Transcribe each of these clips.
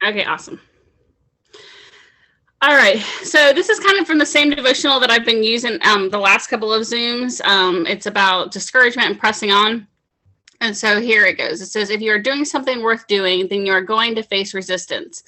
Okay, awesome. All right, so this is kind of from the same devotional that I've been using the last couple of Zooms. It's about discouragement and pressing on. And so here it goes. It says, if you are doing something worth doing, then you are going to face resistance.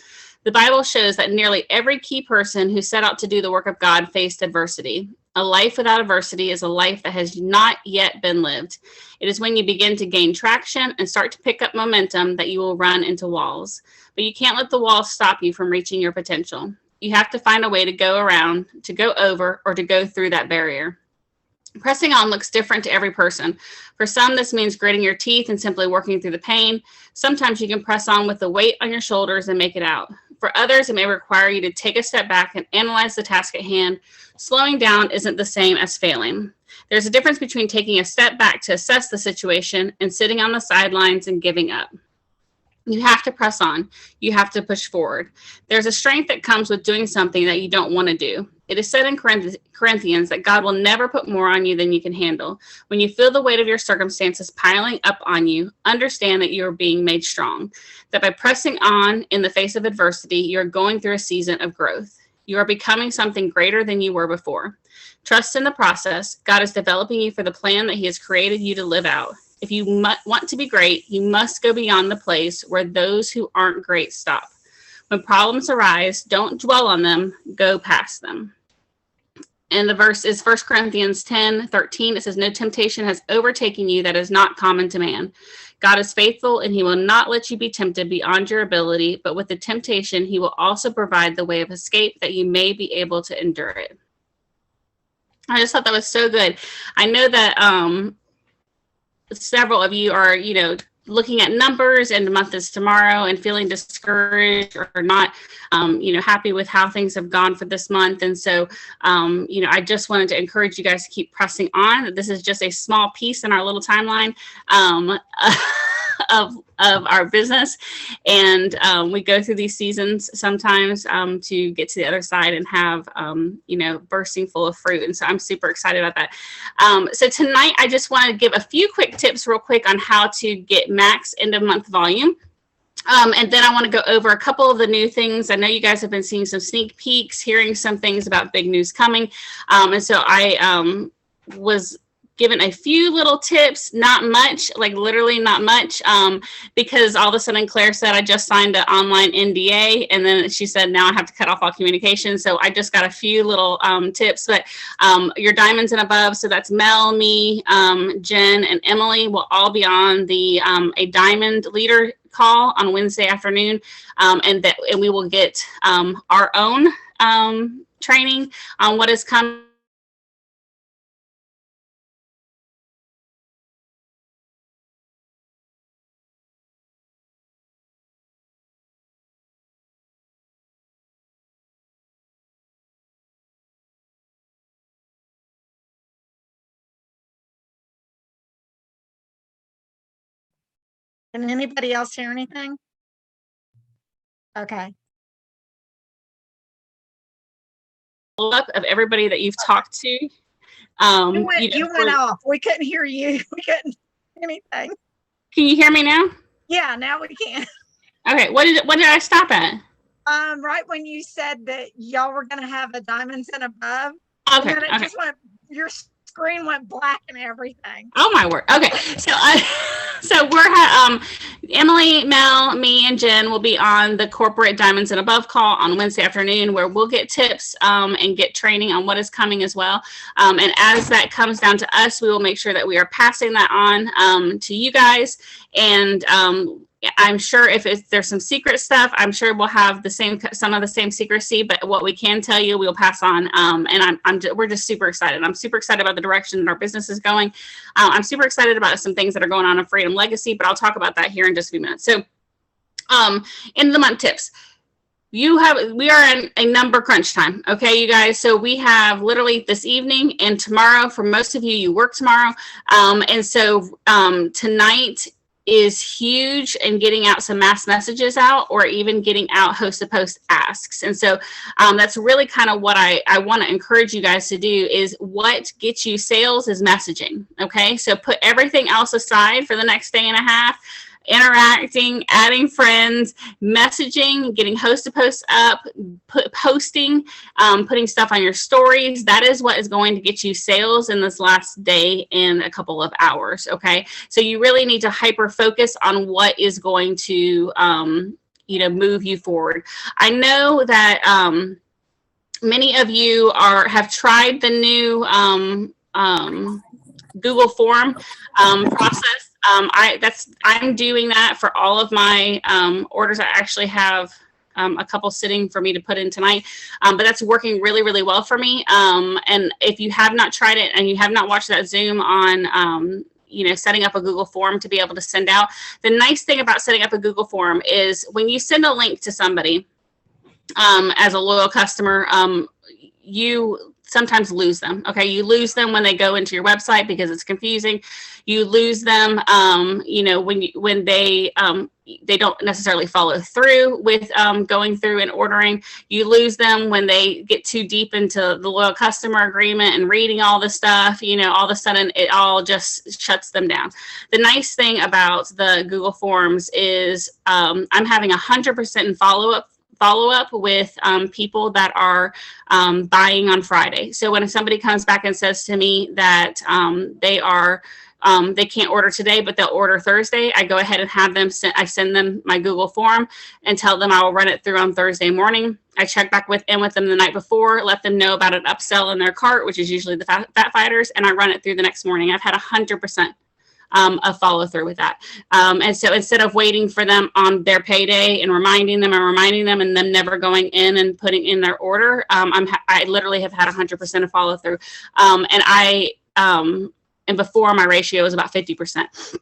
The Bible shows that nearly every key person who set out to do the work of God faced adversity. A life without adversity is a life that has not yet been lived. It is when you begin to gain traction and start to pick up momentum that you will run into walls. But you can't let the walls stop you from reaching your potential. You have to find a way to go around, to go over, or to go through that barrier. Pressing on looks different to every person. For some, this means gritting your teeth and simply working through the pain. Sometimes you can press on with the weight on your shoulders and make it out. For others, it may require you to take a step back and analyze the task at hand. Slowing down isn't the same as failing. There's a difference between taking a step back to assess the situation and sitting on the sidelines and giving up. You have to press on. You have to push forward. There's a strength that comes with doing something that you don't want to do. It is said in Corinthians that God will never put more on you than you can handle. When you feel the weight of your circumstances piling up on you, understand that you are being made strong. That by pressing on in the face of adversity, you're going through a season of growth. You are becoming something greater than you were before. Trust in the process. God is developing you for the plan that He has created you to live out. If you want to be great, you must go beyond the place where those who aren't great stop. When problems arise, don't dwell on them, go past them. And the verse is 1 Corinthians 10:13. It says, no temptation has overtaken you that is not common to man. God is faithful, and He will not let you be tempted beyond your ability, but with the temptation, He will also provide the way of escape that you may be able to endure it. I just thought that was so good. I know that several of you are, looking at numbers and the month is tomorrow and feeling discouraged or not, happy with how things have gone for this month. And so, I just wanted to encourage you guys to keep pressing on. This is just a small piece in our little timeline of our business. And we go through these seasons sometimes to get to the other side and have, bursting full of fruit. And so I'm super excited about that. So tonight, I just want to give a few quick tips real quick on how to get max end of month volume. And then I want to go over a couple of the new things. I know you guys have been seeing some sneak peeks, hearing some things about big news coming. And so I was given a few little tips, not much, like literally not much, because all of a sudden Claire said, I just signed an online NDA. And then she said, now I have to cut off all communication. So I just got a few little tips, but your diamonds and above. So that's Mel, me, Jen, and Emily will all be on the a diamond leader call on Wednesday afternoon. And we will get our own training on what is coming. Can anybody else hear anything? Okay. Up of everybody that you've talked to. You went off. We couldn't hear you. We couldn't hear anything. Can you hear me now? Yeah, now we can. Okay. What did I stop at? Right when you said that y'all were gonna have a diamonds and above. Okay. And it just went, your screen went black and everything. Oh my word. Okay. So we're Emily, Mel, me, and Jen will be on the corporate diamonds and above call on Wednesday afternoon, where we'll get tips and get training on what is coming as well. And as that comes down to us, we will make sure that we are passing that on to you guys. And I'm sure if there's some secret stuff, I'm sure we'll have some of the same secrecy, but what we can tell you, we'll pass on. And we're just super excited. I'm super excited about the direction that our business is going. I'm super excited about some things that are going on in Freedom Legacy, but I'll talk about that here in just a few minutes. So, end of the month tips. We are in a number crunch time. Okay, you guys. So we have literally this evening and tomorrow. For most of you, you work tomorrow. And so tonight is huge in getting out some mass messages out, or even getting out host to post asks. And so that's really kind of what I want to encourage you guys to do. Is what gets you sales is messaging. Okay, so put everything else aside for the next day and a half. interacting, adding friends, messaging, getting host to post up, posting, putting stuff on your stories. That is what is going to get you sales in this last day in a couple of hours. Okay. So you really need to hyper focus on what is going to, move you forward. I know that, many of you have tried the new, Google form process. I'm doing that for all of my orders. I actually have a couple sitting for me to put in tonight, but that's working really, really well for me. And if you have not tried it and you have not watched that Zoom on, setting up a Google form to be able to send out, the nice thing about setting up a Google form is when you send a link to somebody as a loyal customer, you sometimes lose them. Okay. You lose them when they go into your website because it's confusing. You lose them, when they don't necessarily follow through with going through and ordering. You lose them when they get too deep into the loyal customer agreement and reading all the stuff, all of a sudden it all just shuts them down. The nice thing about the Google Forms is I'm having 100% in follow up with people that are buying on Friday. So when somebody comes back and says to me that they can't order today, but they'll order Thursday, I go ahead and have them send them my Google form and tell them I will run it through on Thursday morning. I check back with them the night before, let them know about an upsell in their cart, which is usually the Fat Fighters, and I run it through the next morning. I've had 100% of follow through with that. And so instead of waiting for them on their payday and reminding them and them never going in and putting in their order, I literally have had 100% of follow through. And before my ratio was about 50%.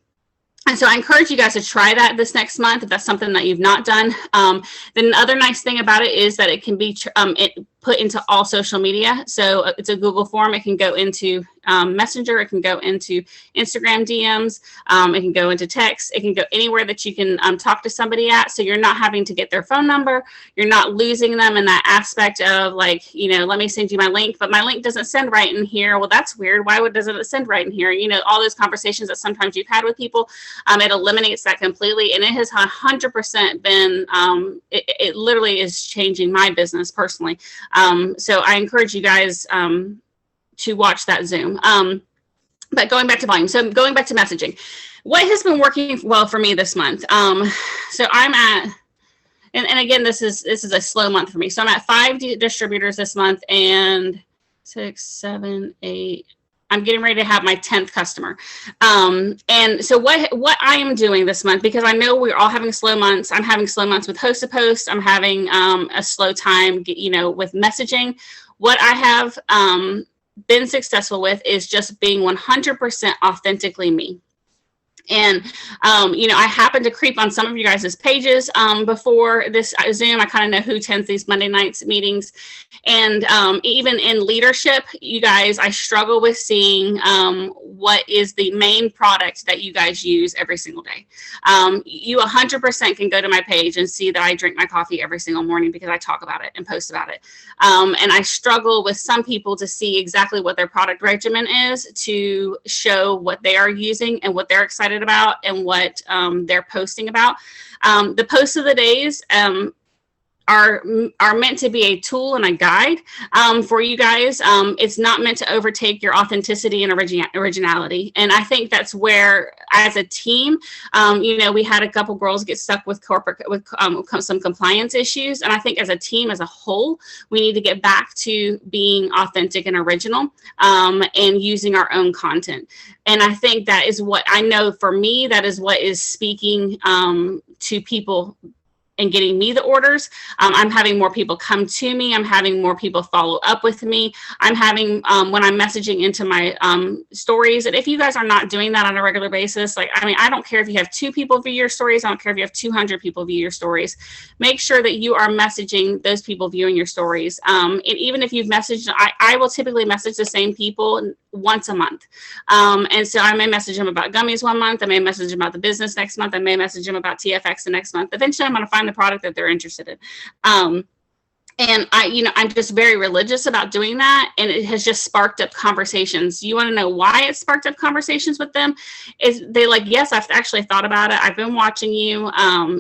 And so I encourage you guys to try that this next month if that's something that you've not done. Then the other nice thing about it is that it can be put into all social media. So it's a Google form. It can go into Messenger. It can go into Instagram DMs. It can go into text. It can go anywhere that you can talk to somebody at. So you're not having to get their phone number. You're not losing them in that aspect of like, let me send you my link, but my link doesn't send right in here. Well, that's weird. Why doesn't it send right in here? All those conversations that sometimes you've had with people, it eliminates that completely. And it has 100% been, it literally is changing my business personally. So I encourage you guys to watch that Zoom. But going back to volume, so going back to messaging, what has been working well for me this month? So I'm at, and again, this is a slow month for me. So I'm at 5 distributors this month and 6, 7, 8. I'm getting ready to have my 10th customer. And so what I am doing this month, because I know we're all having slow months. I'm having slow months with host to post. I'm having a slow time, with messaging. What I have been successful with is just being 100% authentically me. And, I happen to creep on some of you guys' pages before this Zoom. I kind of know who attends these Monday nights meetings. And even in leadership, you guys, I struggle with seeing what is the main product that you guys use every single day. You 100% can go to my page and see that I drink my coffee every single morning because I talk about it and post about it. And I struggle with some people to see exactly what their product regimen is to show what they are using and what they're excited about and what they're posting about. The posts of the days are meant to be a tool and a guide for you guys. It's not meant to overtake your authenticity and originality. And I think that's where, as a team, we had a couple girls get stuck with some compliance issues. And I think as a team, as a whole, we need to get back to being authentic and original and using our own content. And I think that is what I know for me, that is what is speaking to people and getting me the orders. I'm having more people come to me. I'm having more people follow up with me. I'm having, when I'm messaging into my stories, and if you guys are not doing that on a regular basis, I don't care if you have 2 people view your stories. I don't care if you have 200 people view your stories. Make sure that you are messaging those people viewing your stories. And even if you've messaged, I will typically message the same people once a month. And so I may message them about gummies one month. I may message them about the business next month. I may message them about TFX the next month. Eventually I'm going to find the product that they're interested in. And I'm just very religious about doing that. And it has just sparked up conversations. You want to know why it sparked up conversations with them? Is they like, yes, I've actually thought about it. I've been watching you.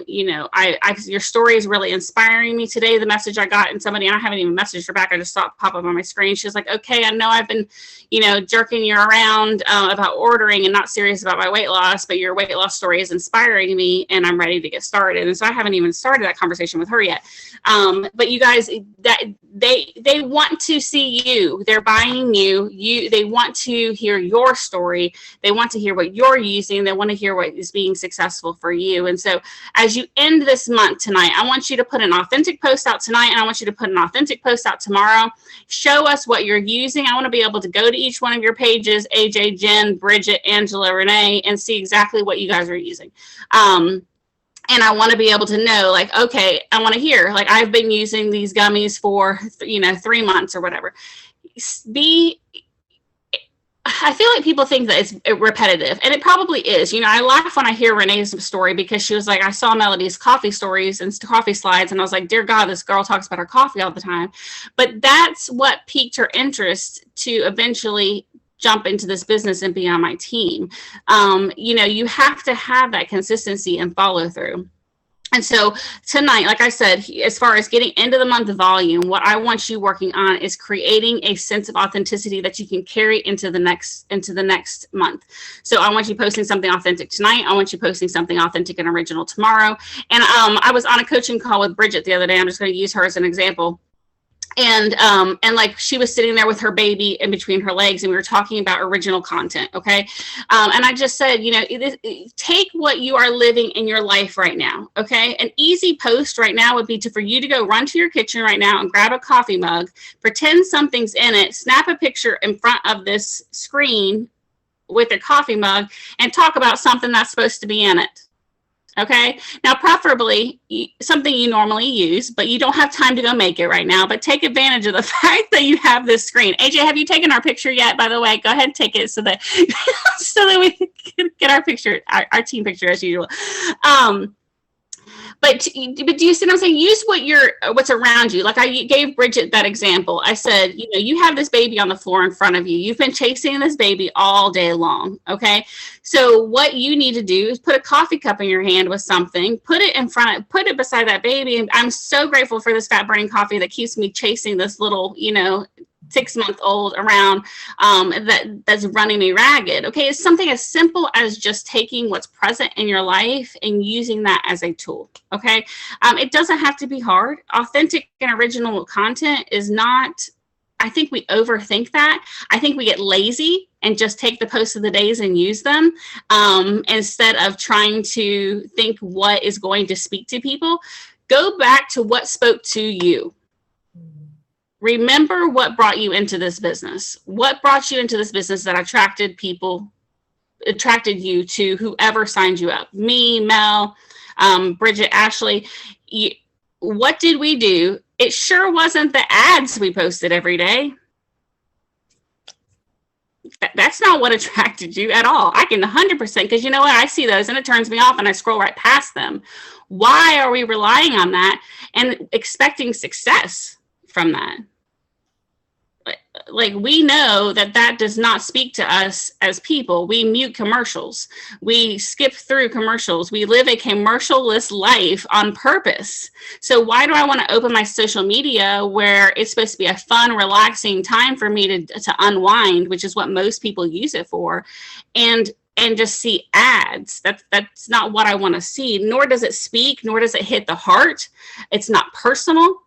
Your story is really inspiring me today. The message I got, and somebody, and I haven't even messaged her back. I just saw it pop up on my screen. She was like, okay, I know I've been, jerking you around about ordering and not serious about my weight loss, but your weight loss story is inspiring me and I'm ready to get started. And so I haven't even started that conversation with her yet. But you guys, that they want to see you. They're buying you. They want to hear your story. They want to hear what you're using. They want to hear what is being successful for you. And so as you end this month tonight, I want you to put an authentic post out tonight, and I want you to put an authentic post out tomorrow. Show us what you're using. I want to be able to go to each one of your pages, AJ, Jen, Bridget, Angela, Renee, and see exactly what you guys are using. And I want to be able to know, like, okay, I want to hear, like, I've been using these gummies for, 3 months or whatever. I feel like people think that it's repetitive, and it probably is. I laugh when I hear Renee's story, because she was like, I saw Melody's coffee stories and coffee slides, and I was like, dear God, this girl talks about her coffee all the time. But that's what piqued her interest to eventually jump into this business and be on my team. You have to have that consistency and follow through. And so tonight, like I said, as far as getting into the month volume, what I want you working on is creating a sense of authenticity that you can carry into the next month. So I want you posting something authentic tonight. I want you posting something authentic and original tomorrow. And I was on a coaching call with Bridget the other day. I'm just going to use her as an example. And like, she was sitting there with her baby in between her legs, and we were talking about original content. Okay. And I just said, take what you are living in your life right now. Okay. An easy post right now would be for you to go run to your kitchen right now and grab a coffee mug, pretend something's in it, snap a picture in front of this screen with a coffee mug, and talk about something that's supposed to be in it. Okay. Now, preferably something you normally use, but you don't have time to go make it right now, but take advantage of the fact that you have this screen. AJ, have you taken our picture yet, by the way? Go ahead and take it so that we can get our picture, our team picture as usual. But do you see what I'm saying? Use what's around you. Like I gave Bridget that example. I said, you have this baby on the floor in front of you. You've been chasing this baby all day long. Okay. So what you need to do is put a coffee cup in your hand with something, put it beside that baby. And I'm so grateful for this fat burning coffee that keeps me chasing this little, 6-month-old around that's running me ragged. Okay. It's something as simple as just taking what's present in your life and using that as a tool. Okay. It doesn't have to be hard. Authentic and original content is not, I think we overthink that. I think we get lazy and just take the posts of the days and use them instead of trying to think what is going to speak to people. Go back to what spoke to you. Remember what brought you into this business. What brought you into this business that attracted you to whoever signed you up? Me, Mel, Bridget, Ashley. What did we do? It sure wasn't the ads we posted every day. That's not what attracted you at all. I can 100%, because you know what? I see those and it turns me off and I scroll right past them. Why are we relying on that and expecting success from that? Like, we know that does not speak to us as people. We mute commercials. We skip through commercials. We live a commercial-less life on purpose. So why do I want to open my social media where it's supposed to be a fun, relaxing time for me to unwind, which is what most people use it for, and just see ads? That's not what I want to see, nor does it speak, nor does it hit the heart. It's not personal.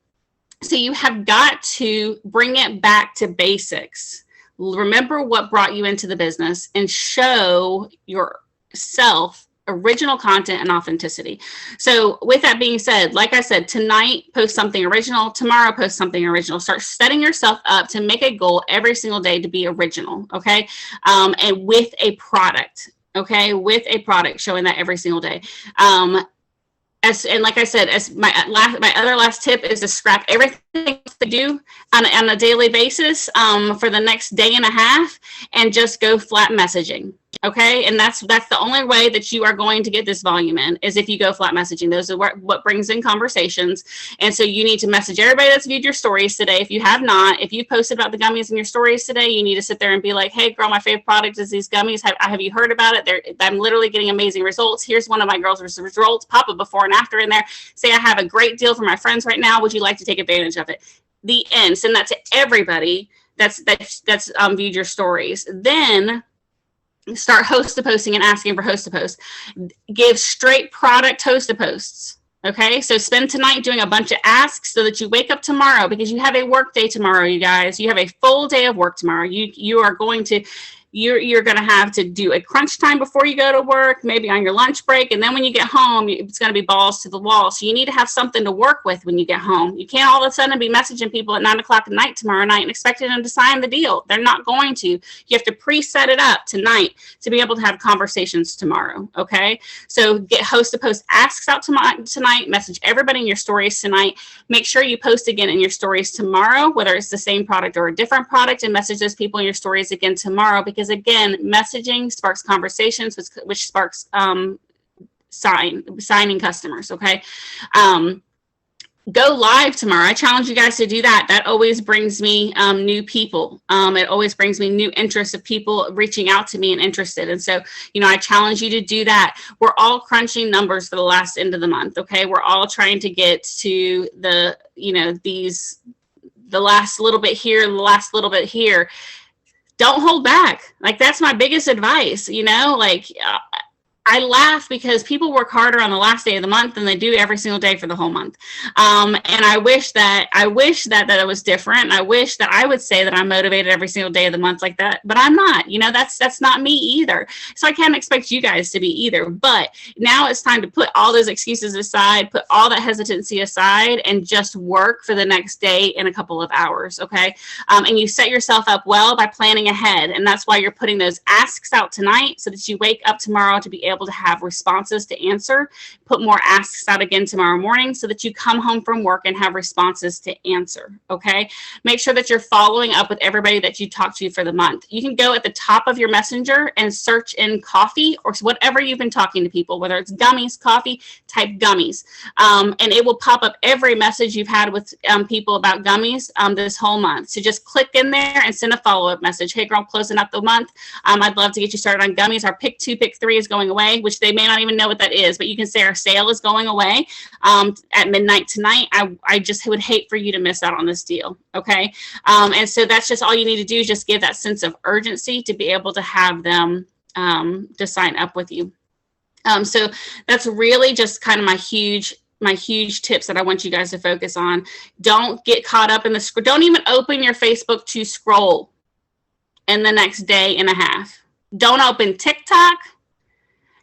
So you have got to bring it back to basics. Remember what brought you into the business and show yourself original content and authenticity. So with that being said, like I said, tonight, post something original. Tomorrow, post something original. Start setting yourself up to make a goal every single day to be original. Okay. And with a product. Okay. With a product, showing that every single day. And like I said, as my other last tip is to scrap everything to do on a daily basis for the next day and a half, and just go flat messaging. Okay. And that's the only way that you are going to get this volume in, is if you go flat messaging. Those are what brings in conversations. And so you need to message everybody that's viewed your stories today. If you have not, if you posted about the gummies in your stories today, you need to sit there and be like, hey girl, my favorite product is these gummies. Have you heard about it? I'm literally getting amazing results. Here's one of my girls' results. Pop a before and after in there. Say, I have a great deal for my friends right now. Would you like to take advantage of it? The end. Send that to everybody that's viewed your stories. Then start host to posting and asking for host to post. Give straight product host to posts. Okay, so spend tonight doing a bunch of asks so that you wake up tomorrow, because you have a work day tomorrow, you guys. You have a full day of work tomorrow. You are going to you're going to have to do a crunch time before you go to work, maybe on your lunch break. And then when you get home, it's going to be balls to the wall. So you need to have something to work with when you get home. You can't all of a sudden be messaging people at 9 o'clock at night tomorrow night and expecting them to sign the deal. They're not going to. You have to preset it up tonight to be able to have conversations tomorrow. Okay. So get host to post asks out tonight, message everybody in your stories tonight. Make sure you post again in your stories tomorrow, whether it's the same product or a different product, and message those people in your stories again tomorrow, because again, messaging sparks conversations, which sparks signing customers. Okay. Go live tomorrow. I challenge you guys to do that. That always brings me new people. It always brings me new interest of people reaching out to me and interested. And so, I challenge you to do that. We're all crunching numbers for the last end of the month. Okay. We're all trying to get to the last little bit here, the last little bit here. Don't hold back. Like, that's my biggest advice. I laugh because people work harder on the last day of the month than they do every single day for the whole month. And I wish that it was different. And I wish that I would say that I'm motivated every single day of the month like that, but I'm not. That's not me either. So I can't expect you guys to be either. But now it's time to put all those excuses aside, put all that hesitancy aside, and just work for the next day in a couple of hours. Okay. And you set yourself up well by planning ahead. And that's why you're putting those asks out tonight, so that you wake up tomorrow to be able to have responses to answer. Put more asks out again tomorrow morning so that you come home from work and have responses to answer. Okay. Make sure that you're following up with everybody that you talked to for the month. You can go at the top of your messenger and search in coffee or whatever you've been talking to people, whether it's gummies, coffee, type gummies. And it will pop up every message you've had with people about gummies this whole month. So just click in there and send a follow-up message. Hey girl, I'm closing up the month. I'd love to get you started on gummies. Our pick 2, pick 3 is going away, which they may not even know what that is, but you can say our sale is going away at midnight tonight. I just would hate for you to miss out on this deal. Okay. And so that's just all you need to do, is just give that sense of urgency to be able to have them to sign up with you. So that's really just kind of my huge tips that I want you guys to focus on. Don't get caught up in don't even open your Facebook to scroll in the next day and a half. Don't open TikTok.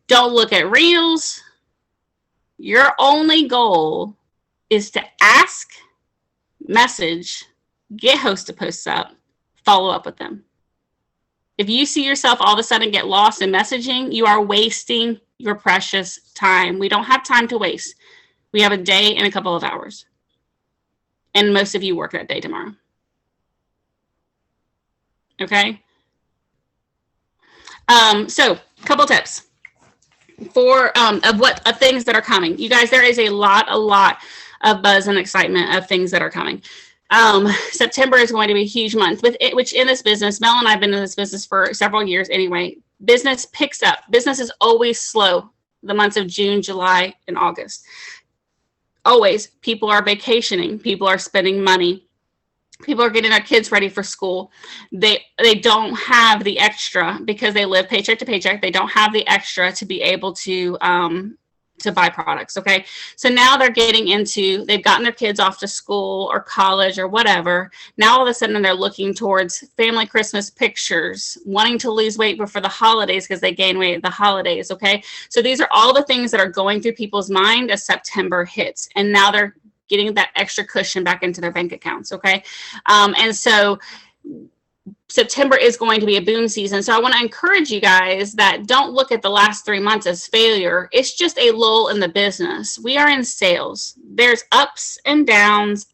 Don't look at Reels. Your only goal is to ask, message, get host to posts up, follow up with them. If you see yourself all of a sudden get lost in messaging, you are wasting your precious time. We don't have time to waste. We have a day and a couple of hours. And most of you work that day tomorrow. Okay? So, couple tips of things that are coming. You guys, there is a lot of buzz and excitement of things that are coming. September is going to be a huge month which in this business, Mel and I've been in this business for several years anyway. Business picks up. Business is always slow the months of June, July, and August. Always. People are vacationing. People are spending money. People are getting their kids ready for school. They don't have the extra because they live paycheck to paycheck. They don't have the extra to be able to buy products. Okay. So now they're they've gotten their kids off to school or college or whatever. Now all of a sudden they're looking towards family Christmas pictures, wanting to lose weight before the holidays because they gain weight at the holidays. Okay. So these are all the things that are going through people's mind as September hits. And now they're getting that extra cushion back into their bank accounts. Okay. And so September is going to be a boom season. So I want to encourage you guys that don't look at the last 3 months as failure. It's just a lull in the business. We are in sales. There's ups and downs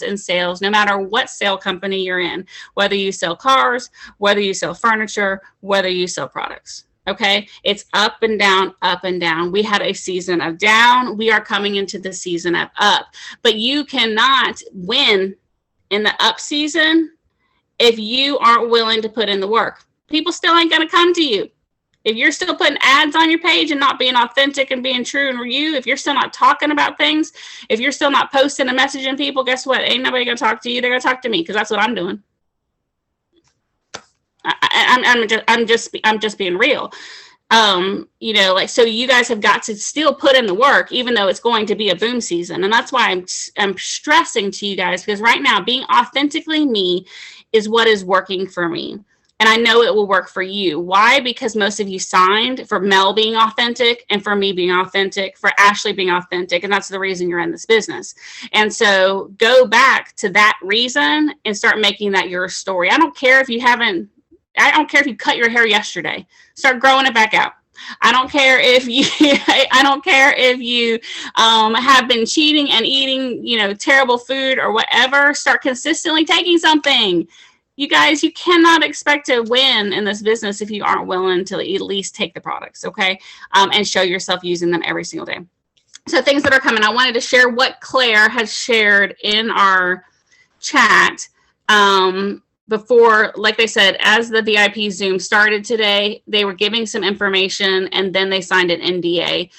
in sales, no matter what sale company you're in, whether you sell cars, whether you sell furniture, whether you sell products. Okay, it's up and down, up and down. We had a season of down. We are coming into the season of up. But you cannot win in the up season if you aren't willing to put in the work. People still ain't going to come to you. If you're still putting ads on your page and not being authentic and being true and you, if you're still not talking about things, if you're still not posting and messaging people, guess what? Ain't nobody going to talk to you. They're going to talk to me because that's what I'm doing. I'm just being real. You know, like, so you guys have got to still put in the work, even though it's going to be a boom season. And that's why I'm stressing to you guys, because right now being authentically me is what is working for me. And I know it will work for you. Why? Because most of you signed for Mel being authentic and for me being authentic, for Ashley being authentic. And that's the reason you're in this business. And so go back to that reason and start making that your story. I don't care if you cut your hair yesterday. Start growing it back out. I don't care if you have been cheating and eating, you know, terrible food or whatever. Start consistently taking something. You guys, you cannot expect to win in this business if you aren't willing to at least take the products, okay? And show yourself using them every single day. So things that are coming. I wanted to share what Claire has shared in our chat. Before, like they said, as the VIP Zoom started today, they were giving some information and then they signed an NDA.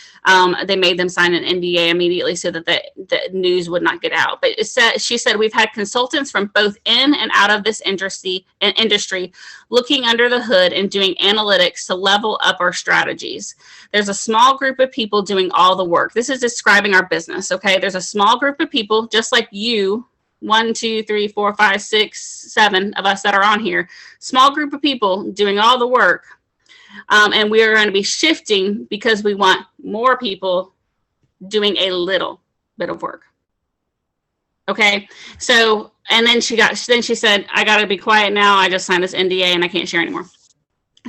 They made them sign an NDA immediately so that the news would not get out. But she said, we've had consultants from both in and out of this industry looking under the hood and doing analytics to level up our strategies. There's a small group of people doing all the work. This is describing our business, okay? There's a small group of people just like you. 1, 2, 3, 4, 5, 6, 7 of us that are on here, small group of people doing all the work. And we are going to be shifting because we want more people doing a little bit of work. Okay. So, and then she said, I got to be quiet now. I just signed this NDA and I can't share anymore.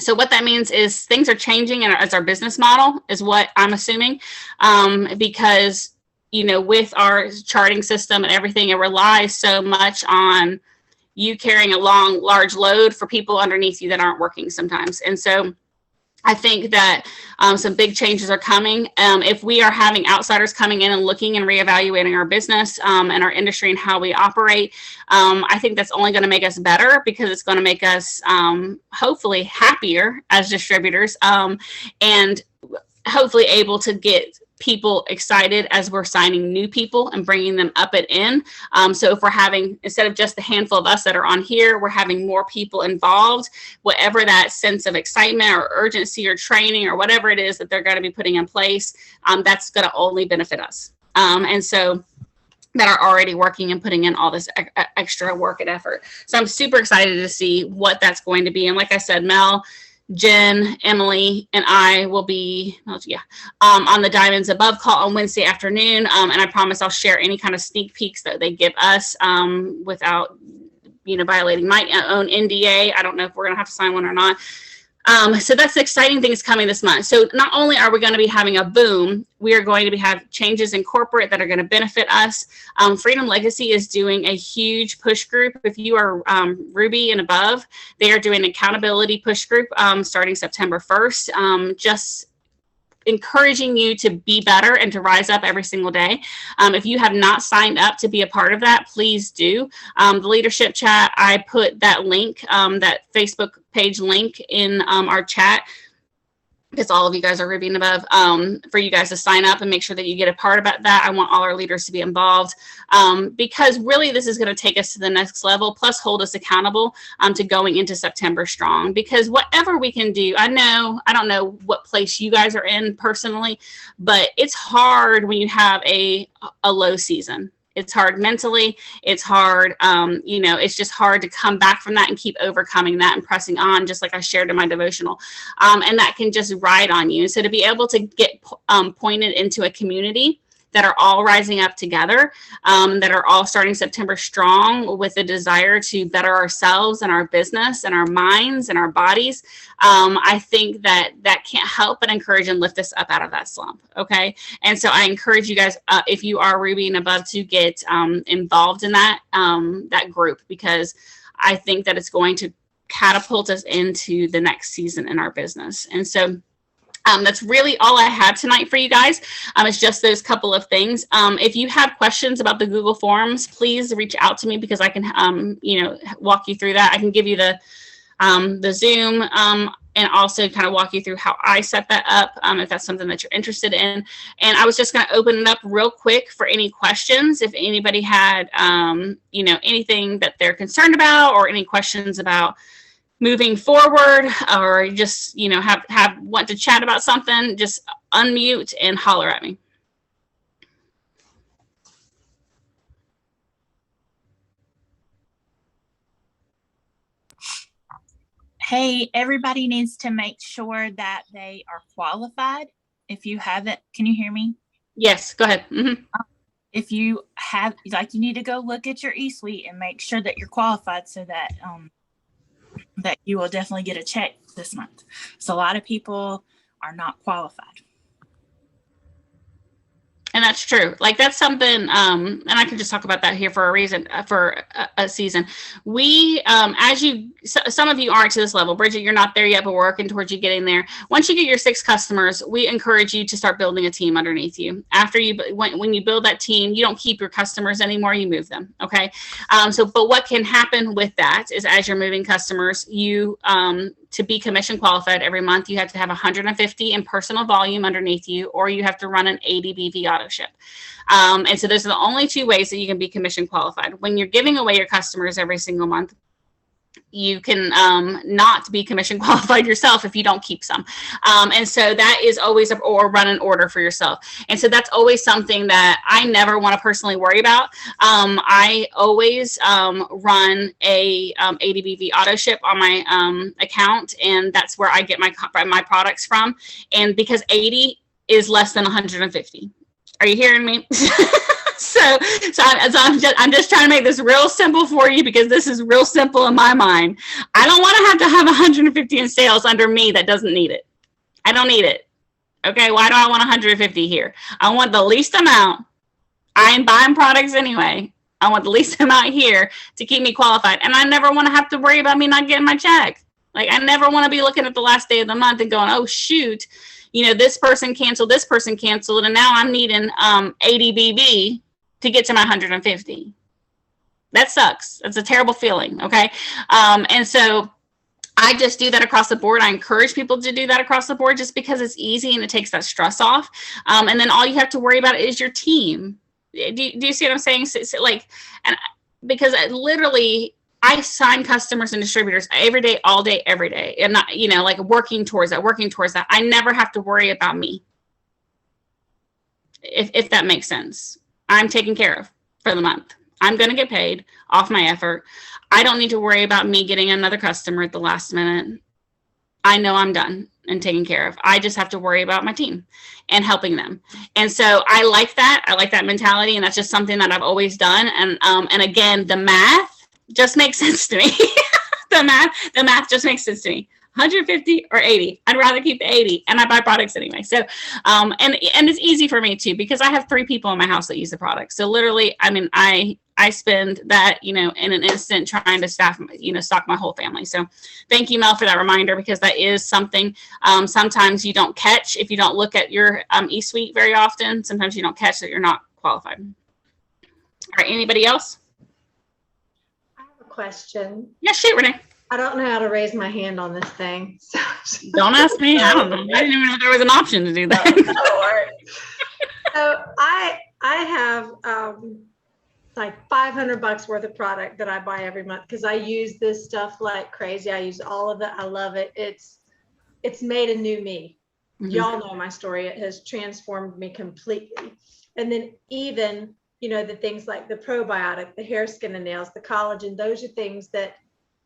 So what that means is things are changing as our business model is what I'm assuming. Because you know, with our charting system and everything, it relies so much on you carrying a large load for people underneath you that aren't working sometimes. And so I think that some big changes are coming. If we are having outsiders coming in and looking and reevaluating our business and our industry and how we operate, I think that's only going to make us better because it's going to make us hopefully happier as distributors and hopefully able to get people excited as we're signing new people and bringing them up and in. So if we're having, instead of just the handful of us that are on here, we're having more people involved, whatever that sense of excitement or urgency or training or whatever it is that they're going to be putting in place, that's going to only benefit us. And so that are already working and putting in all this extra work and effort. So I'm super excited to see what that's going to be. And like I said, Mel, Jen, Emily, and I will be on the Diamonds Above call on Wednesday afternoon. And I promise I'll share any kind of sneak peeks that they give us without, violating my own NDA. I don't know if we're going to have to sign one or not. So that's the exciting things coming this month. So not only are we going to be having a boom, we are going to have changes in corporate that are going to benefit us. Freedom Legacy is doing a huge push group. If you are Ruby and above, they are doing an accountability push group starting September 1st. Just encouraging you to be better and to rise up every single day. If you have not signed up to be a part of that, please do. The leadership chat, I put that link, that Facebook page link in our chat, because all of you guys are Ruby and above, for you guys to sign up and make sure that you get a part about that. I want all our leaders to be involved because really this is going to take us to the next level, plus hold us accountable to going into September strong. Because whatever we can do, I don't know what place you guys are in personally, but it's hard when you have a low season. It's hard mentally. It's hard. It's just hard to come back from that and keep overcoming that and pressing on, just like I shared in my devotional. And that can just ride on you. So to be able to get pointed into a community that are all rising up together, that are all starting September strong with a desire to better ourselves and our business and our minds and our bodies. I think that can't help but encourage and lift us up out of that slump. Okay. And so I encourage you guys, if you are Ruby and above, to get involved in that group, because I think that it's going to catapult us into the next season in our business. And so that's really all I had tonight for you guys. It's just those couple of things. If you have questions about the Google Forms, please reach out to me, because I can, walk you through that. I can give you the Zoom, and also kind of walk you through how I set that up, if that's something that you're interested in. And I was just going to open it up real quick for any questions. If anybody had, anything that they're concerned about, or any questions about moving forward, or just, want to chat about something, just unmute and holler at me. Hey, everybody needs to make sure that they are qualified. If you haven't, can you hear me? Yes, go ahead. Mm-hmm. If you have, you need to go look at your eSuite and make sure that you're qualified, so that that you will definitely get a check this month. So a lot of people are not qualified. And that's true. Like, that's something, and I can just talk about that here for a reason, for a season. We, some of you aren't to this level. Bridget, you're not there yet, but we're working towards you getting there. Once you get your 6 customers, we encourage you to start building a team underneath you. After when you build that team, you don't keep your customers anymore, you move them. Okay. But what can happen with that is, as you're moving customers, you, to be commission qualified every month, you have to have 150 in personal volume underneath you, or you have to run an 80 BV auto ship. And so those are the only 2 ways that you can be commission qualified. When you're giving away your customers every single month, you can not be commission qualified yourself if you don't keep some. And so that is always, or run an order for yourself. And so that's always something that I never want to personally worry about. I always run a ADBV auto ship on my account, and that's where I get my products from. And because 80 is less than 150. Are you hearing me? So I'm just trying to make this real simple for you, because this is real simple in my mind. I don't want to have 150 in sales under me that doesn't need it. I don't need it. Okay, why do I want 150 here? I want the least amount. I am buying products anyway. I want the least amount here to keep me qualified. And I never want to have to worry about me not getting my check. Like, I never want to be looking at the last day of the month and going, oh, shoot, this person canceled, and now I'm needing 80 BB to get to my 150. That sucks. That's a terrible feeling. Okay. And so I just do that across the board. I encourage people to do that across the board, just because it's easy and it takes that stress off. And then all you have to worry about is your team. Do you see what I'm saying? So and because I sign customers and distributors every day, all day, every day. And not, working towards that. I never have to worry about me. If that makes sense. I'm taken care of for the month. I'm going to get paid off my effort. I don't need to worry about me getting another customer at the last minute. I know I'm done and taken care of. I just have to worry about my team and helping them. And so I like that. I like that mentality. And that's just something that I've always done. And again, the math just makes sense to me. The math just makes sense to me. 150 or 80. I'd rather keep the 80, and I buy products anyway. So, and it's easy for me too, because I have 3 people in my house that use the product. So literally, I spend that, in an instant trying to stock my whole family. So thank you, Mel, for that reminder, because that is something sometimes you don't catch if you don't look at your eSuite very often. Sometimes you don't catch that you're not qualified. All right. Anybody else? I have a question. Yeah, shoot, Renee. I don't know how to raise my hand on this thing. So. Don't ask me. I don't know. I didn't even know there was an option to do that. So I have like $500 worth of product that I buy every month, because I use this stuff like crazy. I use all of it. I love it. It's made a new me. Mm-hmm. Y'all know my story. It has transformed me completely. And then even, the things like the probiotic, the hair, skin, and nails, the collagen, those are things that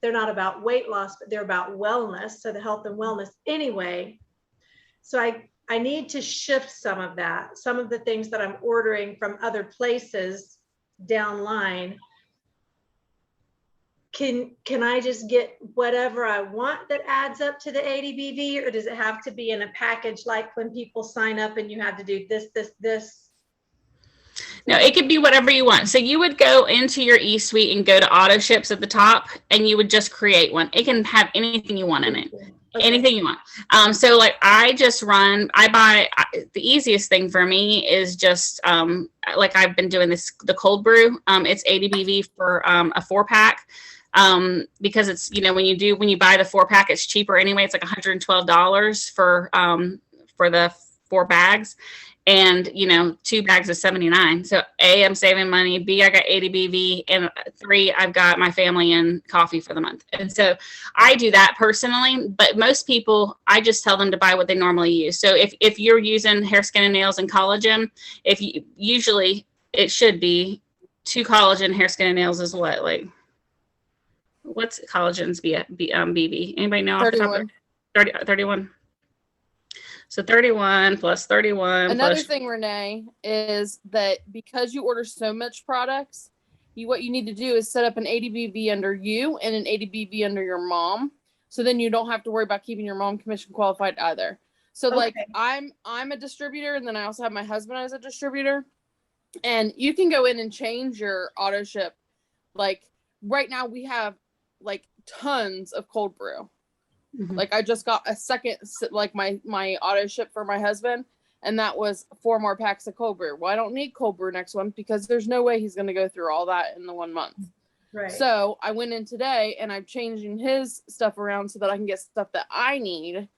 they're not about weight loss, but they're about wellness. So the health and wellness anyway. So I need to shift some of that, some of the things that I'm ordering from other places downline. Can I just get whatever I want that adds up to the 80 BV, or does it have to be in a package like when people sign up and you have to do this? No, it could be whatever you want. So you would go into your eSuite and go to auto ships at the top, and you would just create one. It can have anything you want in it. Okay. Anything you want. So like the easiest thing for me is just like I've been doing the cold brew. It's 80 BV for a 4-pack. Because it's, when you buy the 4-pack, it's cheaper anyway. It's like $112 for the 4 bags. And 2 bags is $79. So A, I'm saving money. B, I got 80 BV, and 3, I've got my family and coffee for the month. And so I do that personally, but most people, I just tell them to buy what they normally use. So if you're using hair, skin, and nails and collagen, usually it should be 2 collagen, hair, skin, and nails is what, like, what's collagen's BV? Anybody know? 31. 31. So 31 plus 31. Another thing, Renee, is that because you order so much products, what you need to do is set up an 80 BV under you and an 80 BV under your mom. So then you don't have to worry about keeping your mom commission qualified either. So like I'm a distributor, and then I also have my husband as a distributor, and you can go in and change your auto ship. Like right now we have like tons of cold brew. Mhm. Like I just got a second, like my auto ship for my husband, and that was 4 more packs of cold brew. Well, I don't need cold brew next one because there's no way he's going to go through all that in the 1 month. Right. So I went in today and I'm changing his stuff around so that I can get stuff that I need.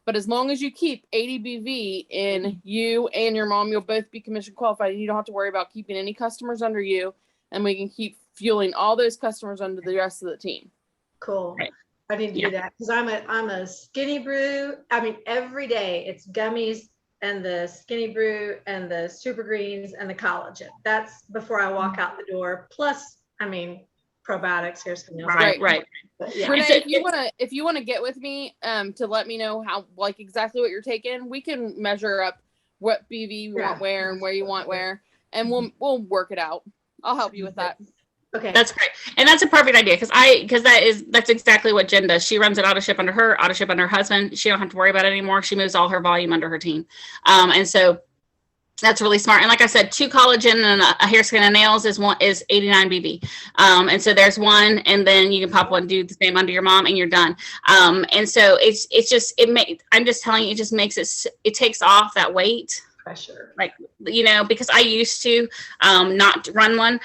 But as long as you keep 80 BV in you and your mom, you'll both be commission qualified, and you don't have to worry about keeping any customers under you, and we can keep fueling all those customers under the rest of the team. Cool. Right. I need to do that because I'm a skinny brew. I mean, every day it's gummies and the skinny brew and the super greens and the collagen. That's before I walk out the door. Plus, I mean, probiotics. Here's some else. Right. But yeah. Renee, if you want to get with me to let me know how, like, exactly what you're taking, we can measure up what BV you want where and where you want where, and we'll work it out. I'll help you with that. Okay. That's great. And that's a perfect idea because that's exactly what Jen does. She runs an auto ship under her husband. She don't have to worry about it anymore. She moves all her volume under her team. And so that's really smart. And like I said, 2 collagen and a hair, skin, and nails is 89 BV. And so there's one, and then you can pop one, do the same under your mom, and you're done. And so I'm just telling you, it just makes it takes off that weight. Pressure. Like, because I used to not run one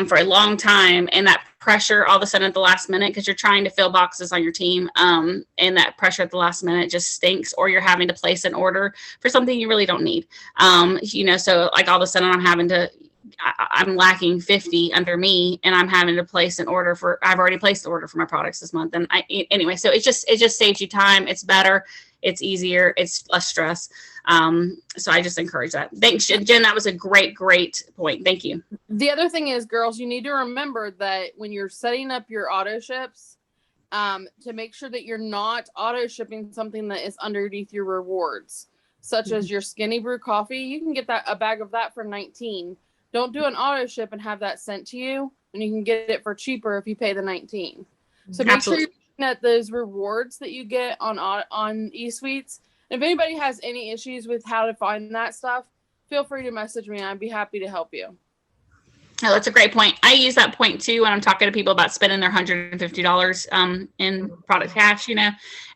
for a long time, and that pressure all of a sudden at the last minute, because you're trying to fill boxes on your team, and that pressure at the last minute just stinks, or you're having to place an order for something you really don't need. So like all of a sudden I'm lacking 50 under me, and I'm having to place an order I've already placed the order for my products this month. And anyway, so it just saves you time. It's better. It's easier. It's less stress. So I just encourage that. Thanks, Jen. That was a great point. Thank you. The other thing is, girls, you need to remember that when you're setting up your auto ships, to make sure that you're not auto shipping something that is underneath your rewards, such as your Skinny Brew coffee. You can get a bag of that for $19. Don't do an auto ship and have that sent to you, and you can get it for cheaper if you pay the $19. So make sure you're looking at those rewards that you get on eSuites. If anybody has any issues with how to find that stuff, feel free to message me. I'd be happy to help you. Oh, that's a great point. I use that point too when I'm talking to people about spending their $150 in product cash,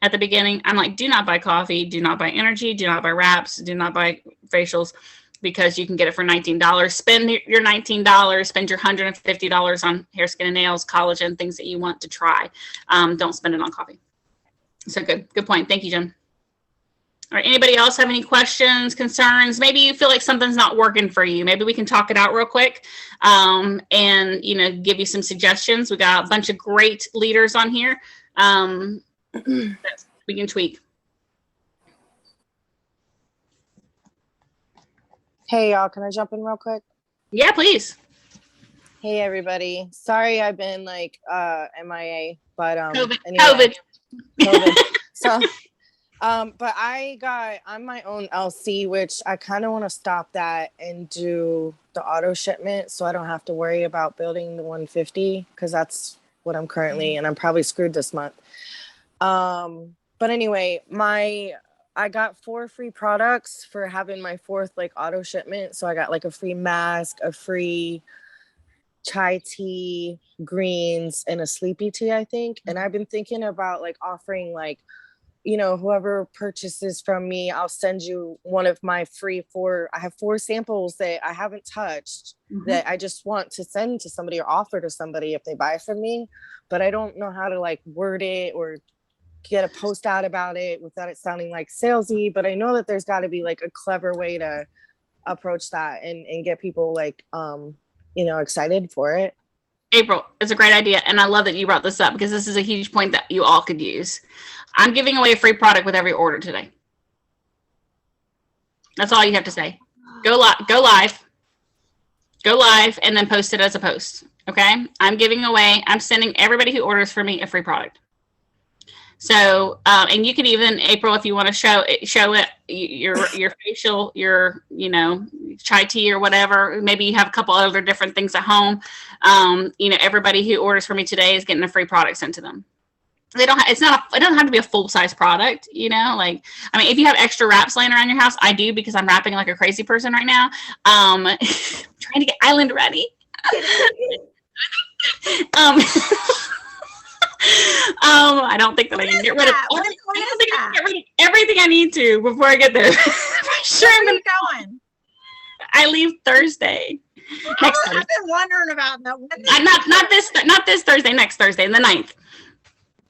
at the beginning. I'm like, do not buy coffee, do not buy energy, do not buy wraps, do not buy facials, because you can get it for $19. Spend your $19, spend your $150 on hair, skin, and nails, collagen, things that you want to try. Don't spend it on coffee. So good point. Thank you, Jen. All right, anybody else have any questions, concerns? Maybe you feel like something's not working for you. Maybe we can talk it out real quick, and give you some suggestions. We got a bunch of great leaders on here that we can tweak. Hey y'all, can I jump in real quick? Yeah, please. Hey everybody. Sorry I've been like MIA, but COVID. anyway, COVID. But I'm my own LC, which I kind of want to stop that and do the auto shipment so I don't have to worry about building the 150 because that's what I'm currently, and I'm probably screwed this month. But anyway, I got 4 free products for having my 4th like auto shipment. So I got like a free mask, a free chai tea, greens, and a sleepy tea, I think. And I've been thinking about like offering like, you know, whoever purchases from me, I'll send you one of my free 4. I have 4 samples that I haven't touched that I just want to send to somebody or offer to somebody if they buy from me. But I don't know how to like word it or get a post out about it without it sounding like salesy. But I know that there's got to be like a clever way to approach that and get people like, you know, excited for it. April, it's a great idea. And I love that you brought this up because this is a huge point that you all could use. I'm giving away a free product with every order today. That's all you have to say. Go live, and then post it as a post. Okay. I'm sending everybody who orders for me a free product. So, and you can even, April, if you want to show it, your facial, your, you know, chai tea or whatever, maybe you have a couple other different things at home. You know, everybody who orders for me today is getting a free product sent to them. It doesn't have to be a full size product, you know, like, I mean, if you have extra wraps laying around your house, I do because I'm wrapping like a crazy person right now. Trying to get Island ready. I don't think that I can get rid of. I don't think I can get rid of everything I need to before I get there. Sure, Where are you going? I leave Thursday. Next Thursday. I've been wondering about that. Not this Thursday. Next Thursday, the 9th.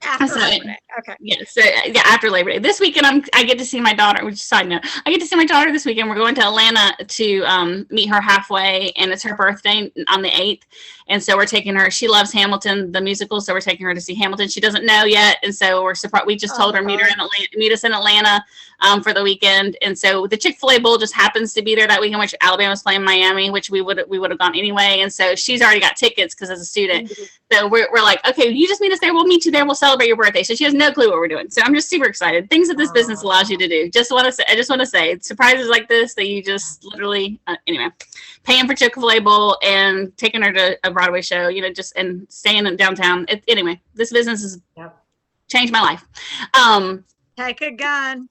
After Labor Day. Okay. Yeah, so yeah, after Labor Day. This weekend I get to see my daughter, which side note, I get to see my daughter this weekend. We're going to Atlanta to meet her halfway, and it's her birthday on the 8th. And so we're taking her, she loves Hamilton, the musical, so we're taking her to see Hamilton. She doesn't know yet, and so we're surprised. We just told her meet us in Atlanta for the weekend. And so the Chick-fil-A Bowl just happens to be there that weekend, which Alabama's playing Miami, which we would have gone anyway. And so she's already got tickets because as a student. So we're like, okay, you just meet us there. We'll meet you there. We'll celebrate your birthday. So she has no clue what we're doing. So I'm just super excited. Things that this business allows you to do. I just want to say surprises like this that you just literally, anyway, paying for Chick-fil-A Bowl and taking her to a Broadway show, you know, just and staying in downtown. Anyway, this business has changed my life. Take a gun.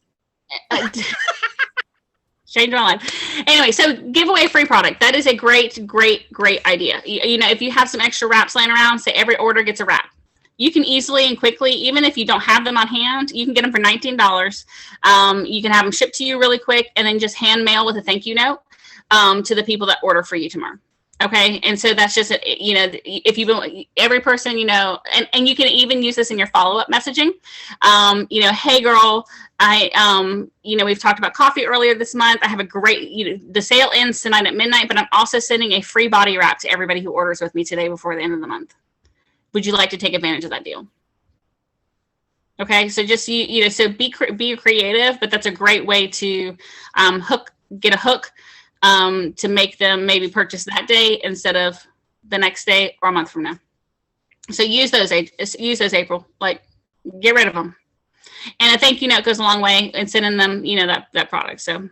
Changed my life. Anyway, so give away a free product. That is a great idea. You know, if you have some extra wraps laying around, say every order gets a wrap. You can easily and quickly, even if you don't have them on hand, you can get them for $19. You can have them shipped to you really quick and then just hand mail with a thank you note to the people that order for you tomorrow. Okay. And so that's just, you know, if you, every person, you know, and you can even use this in your follow-up messaging. You know, hey girl, you know, we've talked about coffee earlier this month. I have a great, you know, the sale ends tonight at midnight, but I'm also sending a free body wrap to everybody who orders with me today before the end of the month. Would you like to take advantage of that deal? Okay. So just, you know, so be creative, but that's a great way to get a hook to make them maybe purchase that day instead of the next day or a month from now. So use those, April, like get rid of them. And a thank you note goes a long way in sending them, you know, that product. So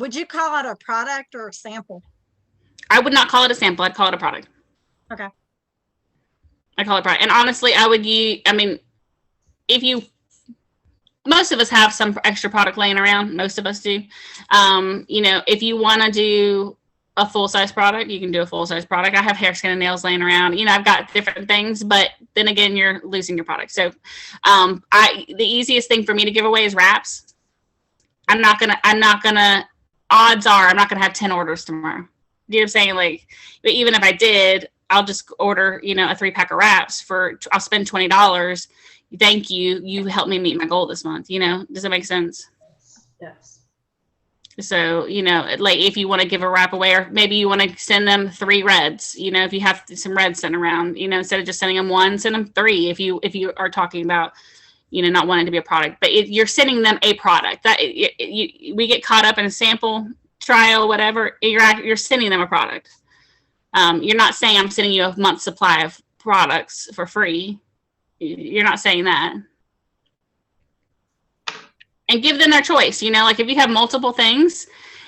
Would you call it a product or a sample? I would not call it a sample. I'd call it a product. Okay. I call it product. And honestly, I would use, I mean, most of us have some extra product laying around. Most of us do. You know, if you want to do a full-size product, you can do a full-size product. I have hair, skin, and nails laying around. You know, I've got different things, but then again, you're losing your product. So the easiest thing for me to give away is wraps. I'm not gonna, odds are I'm not gonna have 10 orders tomorrow. You know what I'm saying? Like, but even if I did, I'll just order, you know, a 3-pack of wraps I'll spend $20. Thank you. You helped me meet my goal this month. You know, does it make sense? Yes. So, you know, like if you want to give a wrap away, or maybe you want to send them 3 reds, you know, if you have some reds sent around, you know, instead of just sending them 1, send them 3. If you are talking about, you know, not wanting to be a product, but you're sending them a product that we get caught up in a sample trial, whatever, you're sending them a product. You're not saying I'm sending you a month's supply of products for free. You're not saying that. and give them their choice. You know, like if you have multiple things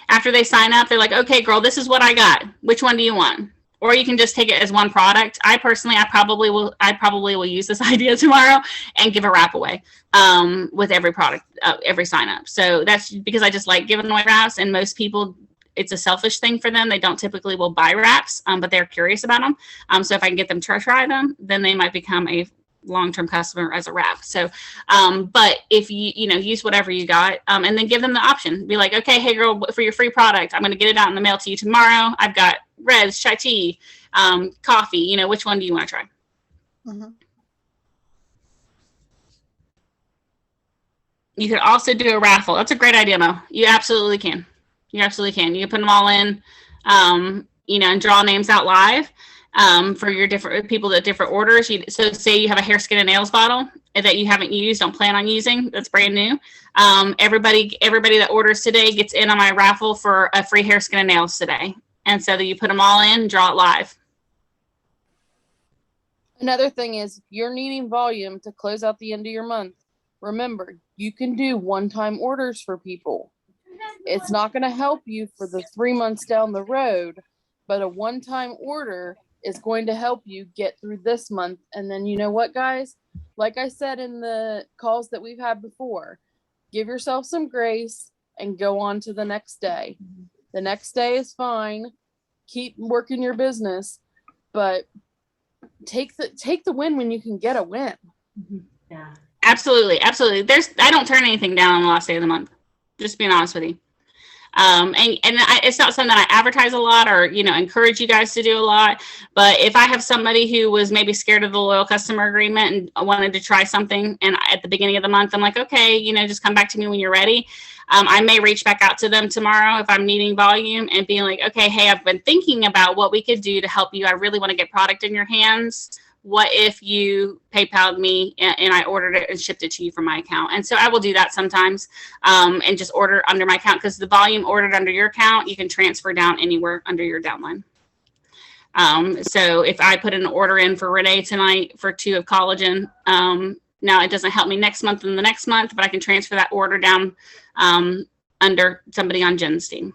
after they sign up, they're like, okay, girl, this is what I got. Which one do you want? Or you can just take it as one product. I probably will use this idea tomorrow and give a wrap away with every product, every sign up. So that's because I just like giving away wraps, and most people, it's a selfish thing for them. They don't typically will buy wraps, but they're curious about them. So if I can get them to try them, then they might become a long-term customer as a wrap. So, but if you use whatever you got, and then give them the option, be like, okay, hey girl, for your free product, I'm going to get it out in the mail to you tomorrow. I've got Reds, chai tea, coffee, which one do you want to try? Mm-hmm. You could also do a raffle. That's a great idea, Mo. You absolutely can. You can put them all in, and draw names out live. For your different people that different orders. So say you have a hair, skin, and nails bottle that you haven't used, don't plan on using, that's brand new. Everybody that orders today gets in on my raffle for a free hair, skin, and nails today. And so that you put them all in, draw it live. Another thing is, you're needing volume to close out the end of your month. Remember, you can do one-time orders for people. It's not going to help you for the 3 months down the road, but a one-time order is going to help you get through this month. And then you know what, guys? Like I said in the calls that we've had before, give yourself some grace and go on to the next day. The next day is fine. Keep working your business, but take the win when you can get a win. Yeah, absolutely. I don't turn anything down on the last day of the month. Just being honest with you. It's not something that I advertise a lot or, encourage you guys to do a lot. But if I have somebody who was maybe scared of the loyal customer agreement and wanted to try something, and at the beginning of the month, I'm like, okay, just come back to me when you're ready. I may reach back out to them tomorrow if I'm needing volume and being like, okay, hey, I've been thinking about what we could do to help you. I really want to get product in your hands. What if you PayPal'd me and I ordered it and shipped it to you from my account? And so I will do that sometimes, and just order under my account, because the volume ordered under your account, you can transfer down anywhere under your downline. So if I put an order in for Renee tonight for 2 of collagen, now it doesn't help me next month and the next month, but I can transfer that order down under somebody on Jen's team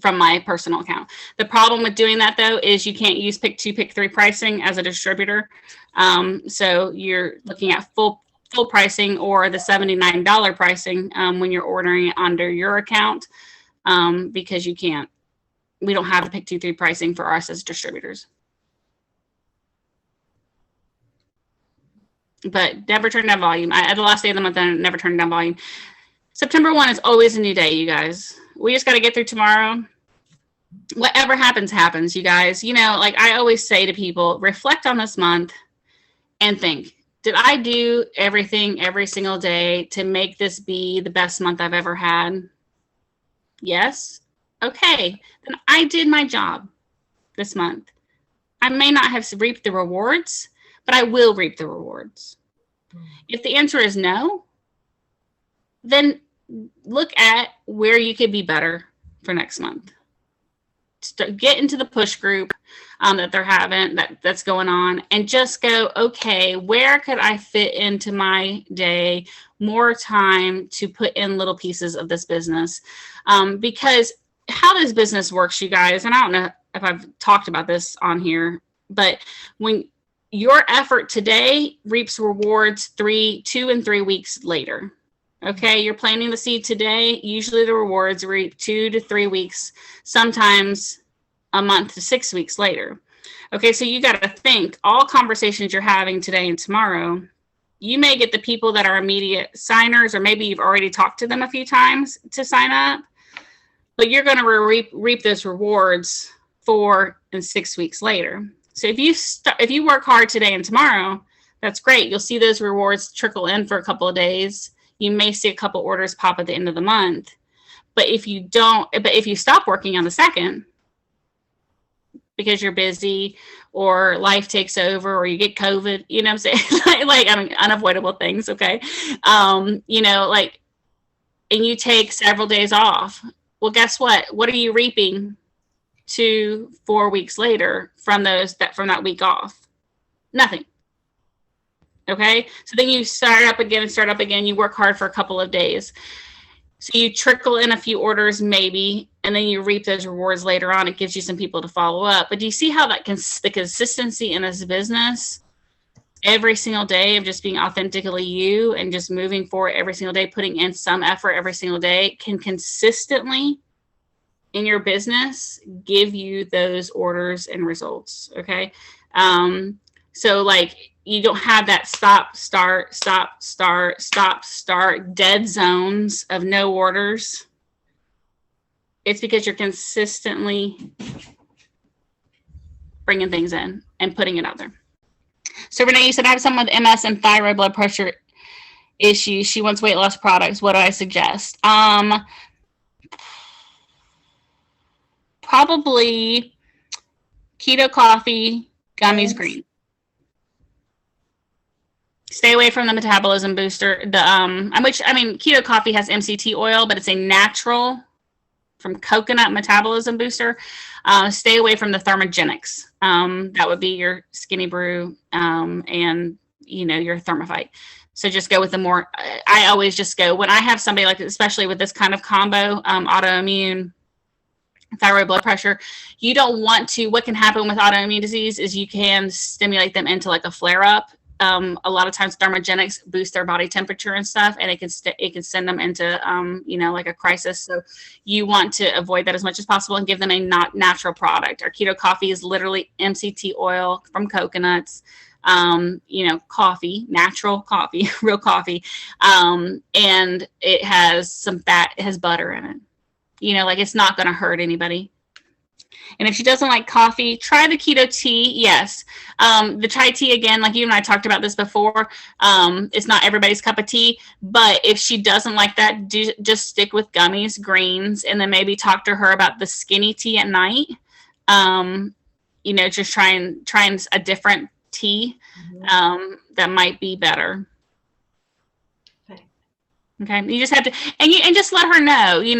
from my personal account. The problem with doing that, though, is you can't use pick 2, pick 3 pricing as a distributor. So you're looking at full pricing or the $79 pricing when you're ordering it under your account, because we don't have the pick 2, 3 pricing for us as distributors. But never turn down volume. At the last day of the month, I never turn down volume. September 1 is always a new day, you guys. We just got to get through tomorrow. Whatever happens, happens, you guys. Like I always say to people, reflect on this month and think, did I do everything every single day to make this be the best month I've ever had? Yes. Okay. Then I did my job this month. I may not have reaped the rewards, but I will reap the rewards. If the answer is no, then look at where you could be better for next month. Get into the push group that they're having, that's going on, and just go, okay, where could I fit into my day more time to put in little pieces of this business? Because how this business works, you guys, and I don't know if I've talked about this on here, but when your effort today reaps rewards 2 and 3 weeks later. Okay, you're planting the seed today. Usually the rewards reap 2 to 3 weeks, sometimes a month to 6 weeks later. Okay, so you got to think all conversations you're having today and tomorrow, you may get the people that are immediate signers, or maybe you've already talked to them a few times to sign up, but you're going to reap those rewards 4 and 6 weeks later. So if you work hard today and tomorrow, that's great. You'll see those rewards trickle in for a couple of days. You may see a couple orders pop at the end of the month. But if you stop working on the 2nd because you're busy or life takes over or you get COVID, you know what I'm saying? Unavoidable things, okay? And you take several days off. Well, guess what? What are you reaping 2-4 weeks later from that week off? Nothing. Okay. So then you start up again. You work hard for a couple of days. So you trickle in a few orders maybe, and then you reap those rewards later on. It gives you some people to follow up. But do you see how the consistency in this business every single day of just being authentically you and just moving forward every single day, putting in some effort every single day can consistently in your business give you those orders and results. Okay. So like you don't have that stop, start, dead zones of no orders. It's because you're consistently bringing things in and putting it out there. So Renee, you said I have someone with MS and thyroid blood pressure issues. She wants weight loss products. What do I suggest? Probably keto coffee, gummies, green. Stay away from the metabolism booster. Keto coffee has MCT oil, but it's a natural from coconut metabolism booster. Stay away from the thermogenics. That would be your Skinny Brew and your Thermophyte. So just go with the more. I always just go when I have somebody like, especially with this kind of combo, autoimmune, thyroid, blood pressure. You don't want to. What can happen with autoimmune disease is you can stimulate them into like a flare up. A lot of times thermogenics boost their body temperature and stuff, and it can send them into, like a crisis. So you want to avoid that as much as possible and give them a not natural product. Our keto coffee is literally MCT oil from coconuts, coffee, natural coffee, real coffee. And it has some fat, it has butter in it. It's not going to hurt anybody. And if she doesn't like coffee, try the keto tea. Yes. The chai tea, again, like you and I talked about this before, it's not everybody's cup of tea. But if she doesn't like that, just stick with gummies, greens, and then maybe talk to her about the skinny tea at night. Just trying a different tea that might be better. Okay. You just have to, and just let her know, you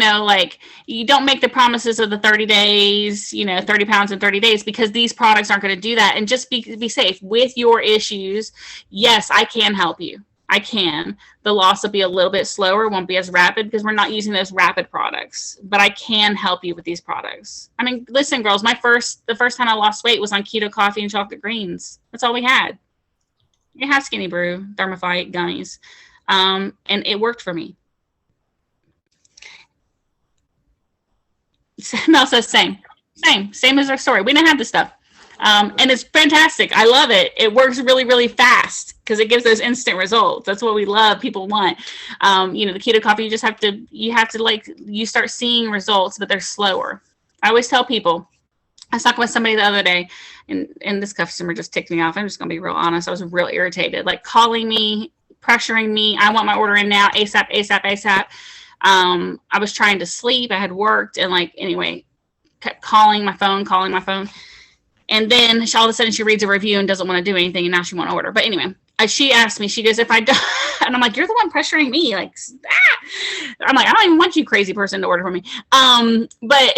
don't make the promises of the 30 days, 30 pounds in 30 days, because these products aren't going to do that. And just be safe with your issues. Yes, I can help you. I can. The loss will be a little bit slower, won't be as rapid because we're not using those rapid products, but I can help you with these products. I mean, listen, girls, the first time I lost weight was on keto coffee and chocolate greens. That's all we had. You have Skinny Brew, Thermophyte, gummies. And it worked for me. Mel says same as our story. We didn't have this stuff. And it's fantastic. I love it. It works really, really fast because it gives those instant results. That's what we love. People want, the keto coffee, you start seeing results, but they're slower. I always tell people, I was talking with somebody the other day and this customer just ticked me off. I'm just going to be real honest. I was real irritated, like calling me, pressuring me. I want my order in now, ASAP. I was trying to sleep. I had worked and kept calling my phone. And then all of a sudden she reads a review and doesn't want to do anything. And now she won't order. But anyway, she asked me, she goes, if I don't, and I'm like, you're the one pressuring me. I'm like, I don't even want you crazy person to order for me. But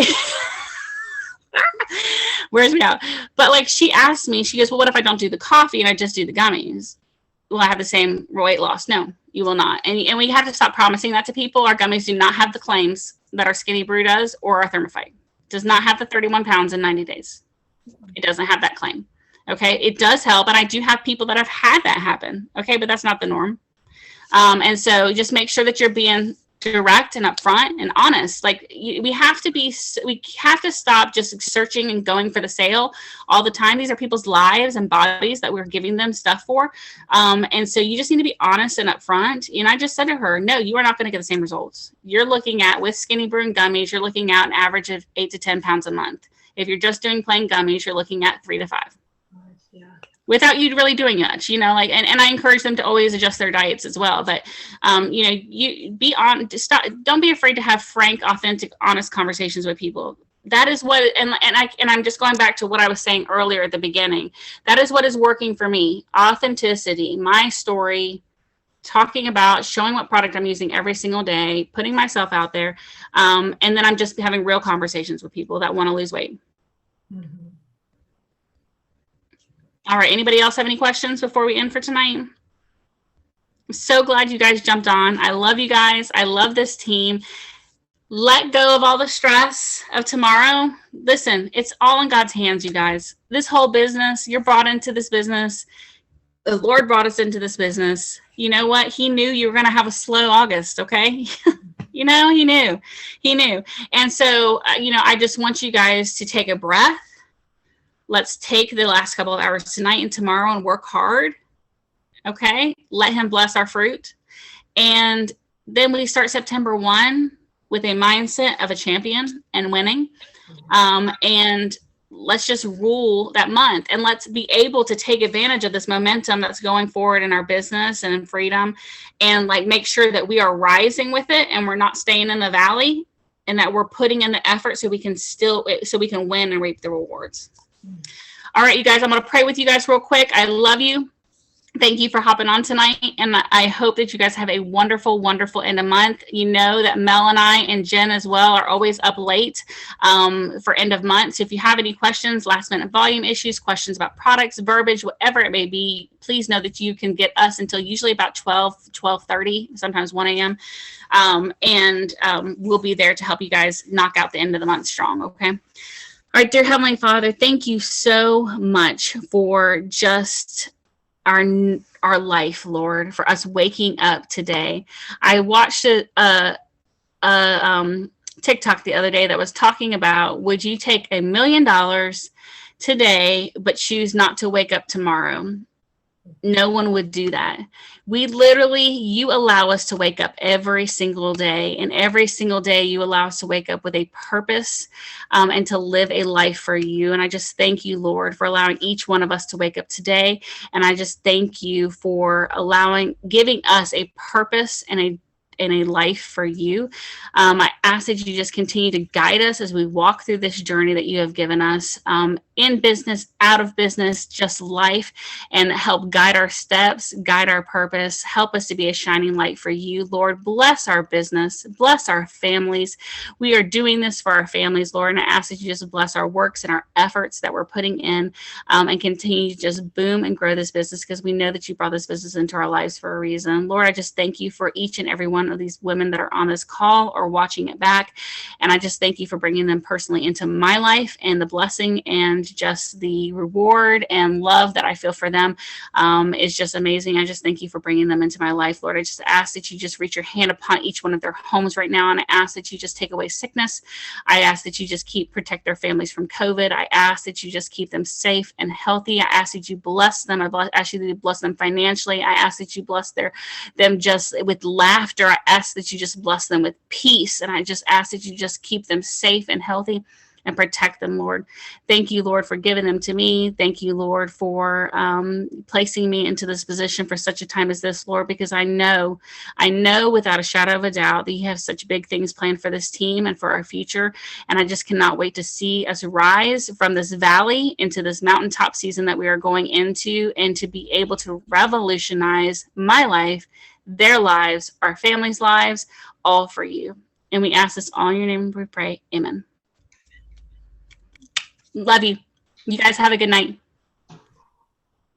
wears me out. But she asked me, she goes, well, what if I don't do the coffee and I just do the gummies? Will I have the same weight loss? No, you will not. And we have to stop promising that to people. Our gummies do not have the claims that our Skinny Brew does or our Thermophyte. Does not have the 31 pounds in 90 days. It doesn't have that claim. Okay. It does help. And I do have people that have had that happen. Okay. But that's not the norm. And so just make sure that you're being direct and upfront and honest. We have to stop just searching and going for the sale all the time. These are people's lives and bodies that we're giving them stuff for. And so you just need to be honest and upfront. And I just said to her, no, you are not going to get the same results. You're looking at, with Skinny Brew and gummies, you're looking at an average of 8 to 10 pounds a month. If you're just doing plain gummies, you're looking at 3 to 5. Yeah. Without you really doing much, and I encourage them to always adjust their diets as well. But, you be on, don't be afraid to have frank, authentic, honest conversations with people. That is what, and I'm just going back to what I was saying earlier at the beginning. That is what is working for me. Authenticity, my story, talking about, showing what product I'm using every single day, putting myself out there. And then I'm just having real conversations with people that want to lose weight. Mm-hmm. All right. Anybody else have any questions before we end for tonight? I'm so glad you guys jumped on. I love you guys. I love this team. Let go of all the stress of tomorrow. Listen, it's all in God's hands, you guys. This whole business, you're brought into this business. The Lord brought us into this business. You know what? He knew you were going to have a slow August, okay? You know, he knew. And so, I just want you guys to take a breath. Let's take the last couple of hours tonight and tomorrow and work hard, okay? Let him bless our fruit. And then we start September 1 with a mindset of a champion and winning. And let's just rule that month, and let's be able to take advantage of this momentum that's going forward in our business and in freedom, and like make sure that we are rising with it and we're not staying in the valley, and that we're putting in the effort so we can win and reap the rewards. All right, you guys, I'm going to pray with you guys real quick. I love you. Thank you for hopping on tonight, and I hope that you guys have a wonderful, wonderful end of month. You know that Mel and I and Jen as well are always up late for end of month. So if you have any questions, last minute volume issues, questions about products, verbiage, whatever it may be, please know that you can get us until usually about 12:30, sometimes 1 a.m. And we'll be there to help you guys knock out the end of the month strong, okay? All right, dear Heavenly Father, thank you so much for just our life, Lord, for us waking up today. I watched a TikTok the other day that was talking about, would you take $1 million today but choose not to wake up tomorrow? No one would do that. You allow us to wake up every single day, and every single day you allow us to wake up with a purpose and to live a life for you. And I just thank you, Lord, for allowing each one of us to wake up today. And I just thank you for giving us a purpose and a life for you. I ask that you just continue to guide us as we walk through this journey that you have given us, in business, out of business, just life, and help guide our steps, guide our purpose, help us to be a shining light for you, Lord. Bless our business, bless our families. We are doing this for our families, Lord, and I ask that you just bless our works and our efforts that we're putting in, and continue to just boom and grow this business, because we know that you brought this business into our lives for a reason. Lord, I just thank you for each and every one of these women that are on this call or watching it back, and I just thank you for bringing them personally into my life, and the blessing and just the reward and love that I feel for them is just amazing. I just thank you for bringing them into my life, Lord. I just ask that you just reach your hand upon each one of their homes right now, and I ask that you just take away sickness. I ask that you just protect their families from COVID. I ask that you just keep them safe and healthy. I ask that you bless them. I ask you to bless them financially. I ask that you bless them just with laughter. I ask that you just bless them with peace, and I just ask that you just keep them safe and healthy and protect them, Lord. Thank you, Lord, for giving them to me. Thank you, Lord, for placing me into this position for such a time as this, Lord, because I know without a shadow of a doubt that you have such big things planned for this team and for our future. And I just cannot wait to see us rise from this valley into this mountaintop season that we are going into, and to be able to revolutionize my life, their lives, our families' lives, all for you. And we ask this all in your name, we pray. Amen. Love you. You guys have a good night.